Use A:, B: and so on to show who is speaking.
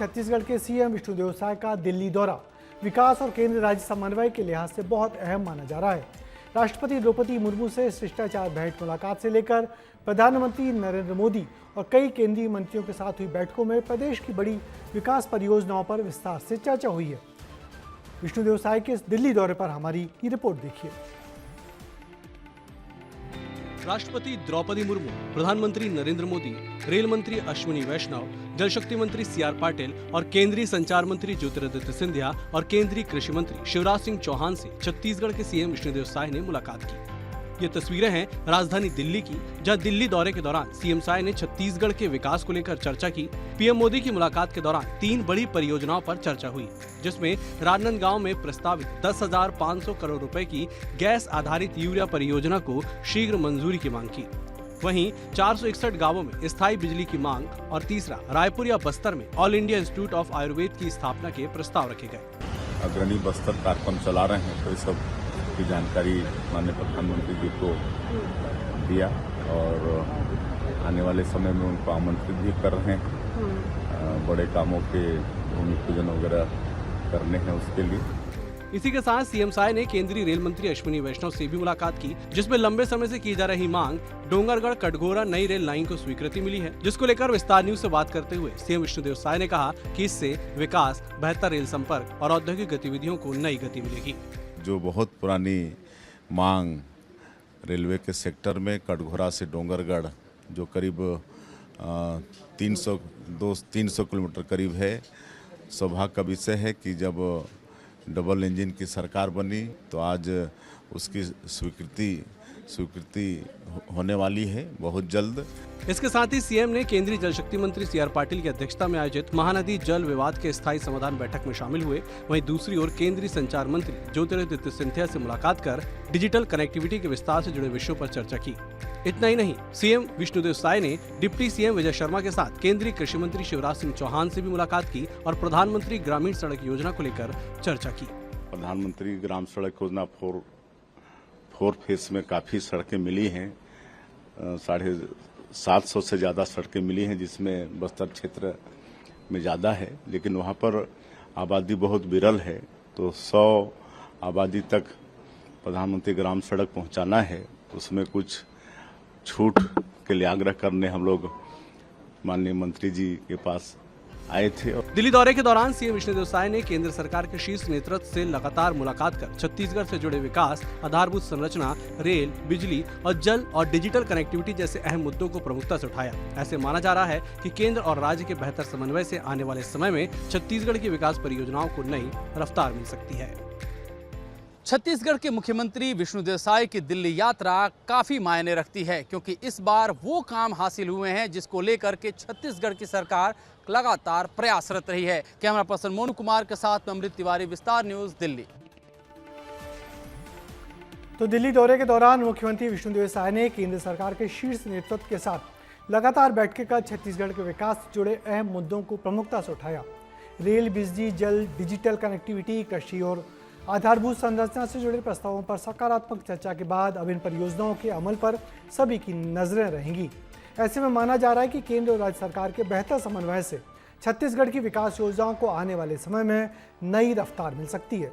A: छत्तीसगढ़ के सीएम विष्णुदेव साय का दिल्ली दौरा विकास और केंद्र राज्य समन्वय के लिहाज से बहुत अहम माना जा रहा है। राष्ट्रपति द्रौपदी मुर्मू से शिष्टाचार भेंट मुलाकात से लेकर प्रधानमंत्री नरेंद्र मोदी और कई केंद्रीय मंत्रियों के साथ हुई बैठकों में प्रदेश की बड़ी विकास परियोजनाओं पर विस्तार से चर्चा हुई है। विष्णुदेव साय के इस दिल्ली दौरे पर हमारी ये रिपोर्ट देखिए।
B: राष्ट्रपति द्रौपदी मुर्मू, प्रधानमंत्री नरेंद्र मोदी, रेल मंत्री अश्विनी वैष्णव, जल शक्ति मंत्री सीआर पाटिल और केंद्रीय संचार मंत्री ज्योतिरादित्य सिंधिया और केंद्रीय कृषि मंत्री शिवराज सिंह चौहान से छत्तीसगढ़ के सीएम विष्णुदेव साय ने मुलाकात की। ये तस्वीरें हैं राजधानी दिल्ली की, जहां दिल्ली दौरे के दौरान सीएम साय ने छत्तीसगढ़ के विकास को लेकर चर्चा की। पीएम मोदी की मुलाकात के दौरान 3 बड़ी परियोजनाओं पर चर्चा हुई, जिसमें राजनांदगांव में प्रस्तावित 10,500 करोड़ रुपए की गैस आधारित यूरिया परियोजना को शीघ्र मंजूरी की मांग की। वहीं 461 गांवों में स्थायी बिजली की मांग और तीसरा रायपुर या बस्तर में all India institute of Ayurveda की स्थापना के प्रस्ताव रखे गए।
C: अग्रणी बस्तर कार्यक्रम चला रहे हैं, तो इस सब की जानकारी माननीय प्रधानमंत्री जी को दिया और आने वाले समय में उनको आमंत्रित भी कर रहे हैं। बड़े कामों के भूमि पूजन वगैरह करने हैं उसके लिए।
B: इसी के साथ सीएम साय ने केंद्रीय रेल मंत्री अश्विनी वैष्णव से भी मुलाकात की, जिसमें लंबे समय से की जा रही मांग डोंगरगढ़ कटघोरा नई रेल लाइन को स्वीकृति मिली है, जिसको लेकर विस्तार न्यूज से बात करते हुए सीएम विष्णुदेव साय ने कहा कि इससे विकास, बेहतर रेल संपर्क और औद्योगिक गतिविधियों को नई गति मिलेगी।
C: जो बहुत पुरानी मांग रेलवे के सेक्टर में कटघोरा से डोंगरगढ़, जो करीब 300 किलोमीटर करीब है, सौभाग्य का विषय है कि जब डबल इंजन की सरकार बनी तो आज उसकी स्वीकृति होने वाली है बहुत जल्द।
B: इसके साथ ही सीएम ने केंद्रीय जल शक्ति मंत्री सीआर पाटिल की अध्यक्षता में आयोजित महानदी जल विवाद के स्थायी समाधान बैठक में शामिल हुए। वहीं दूसरी ओर केंद्रीय संचार मंत्री ज्योतिरादित्य सिंधिया से मुलाकात कर डिजिटल कनेक्टिविटी के विस्तार से जुड़े विषयों पर चर्चा की। इतना ही नहीं, सीएम विष्णुदेव साय ने डिप्टी सीएम विजय शर्मा के साथ केंद्रीय कृषि मंत्री शिवराज सिंह चौहान से भी मुलाकात की और प्रधानमंत्री ग्रामीण सड़क योजना को लेकर चर्चा की।
C: प्रधानमंत्री ग्राम सड़क योजना 4 फेज में काफी सड़कें मिली हैं, 750 से ज्यादा सड़कें मिली हैं, जिसमें बस्तर क्षेत्र में ज्यादा है, लेकिन वहां पर आबादी बहुत विरल है, तो 100 आबादी तक प्रधानमंत्री ग्राम सड़क पहुंचाना है। उसमें कुछ छूट के लिए आग्रह करने हम लोग माननीय मंत्री जी के पास आए थे।
B: दिल्ली दौरे के दौरान सीएम विष्णुदेव साय ने केंद्र सरकार के शीर्ष नेतृत्व से लगातार मुलाकात कर छत्तीसगढ़ से जुड़े विकास, आधारभूत संरचना, रेल, बिजली और जल और डिजिटल कनेक्टिविटी जैसे अहम मुद्दों को प्रमुखता से उठाया। ऐसे माना जा रहा है कि केंद्र और राज्य के बेहतर समन्वय से आने वाले समय में छत्तीसगढ़ की विकास परियोजनाओं को नई रफ्तार मिल सकती है।
D: छत्तीसगढ़ के मुख्यमंत्री विष्णुदेव साय की दिल्ली यात्रा काफ़ी मायने रखती है, क्योंकि इस बार वो काम हासिल हुए हैं जिसको लेकर के छत्तीसगढ़ की सरकार लगातार प्रयासरत रही है। कैमरा पर्सन मोनू कुमार के साथ अमृत तिवारी, विस्तार न्यूज़, दिल्ली।
A: तो दिल्ली दौरे के दौरान मुख्यमंत्री विष्णुदेव साय ने केंद्र सरकार के शीर्ष नेतृत्व के साथ लगातार बैठकें कर छत्तीसगढ़ के विकास से जुड़े अहम मुद्दों को प्रमुखता से उठाया। रेल, बिजली, जल, डिजिटल कनेक्टिविटी, कृषि और आधारभूत संरचना से जुड़े प्रस्तावों पर सकारात्मक चर्चा के बाद अब इन परियोजनाओं के अमल पर सभी की नजरें रहेंगी। ऐसे में माना जा रहा है कि केंद्र और राज्य सरकार के बेहतर समन्वय से छत्तीसगढ़ की विकास योजनाओं को आने वाले समय में नई रफ्तार मिल सकती है।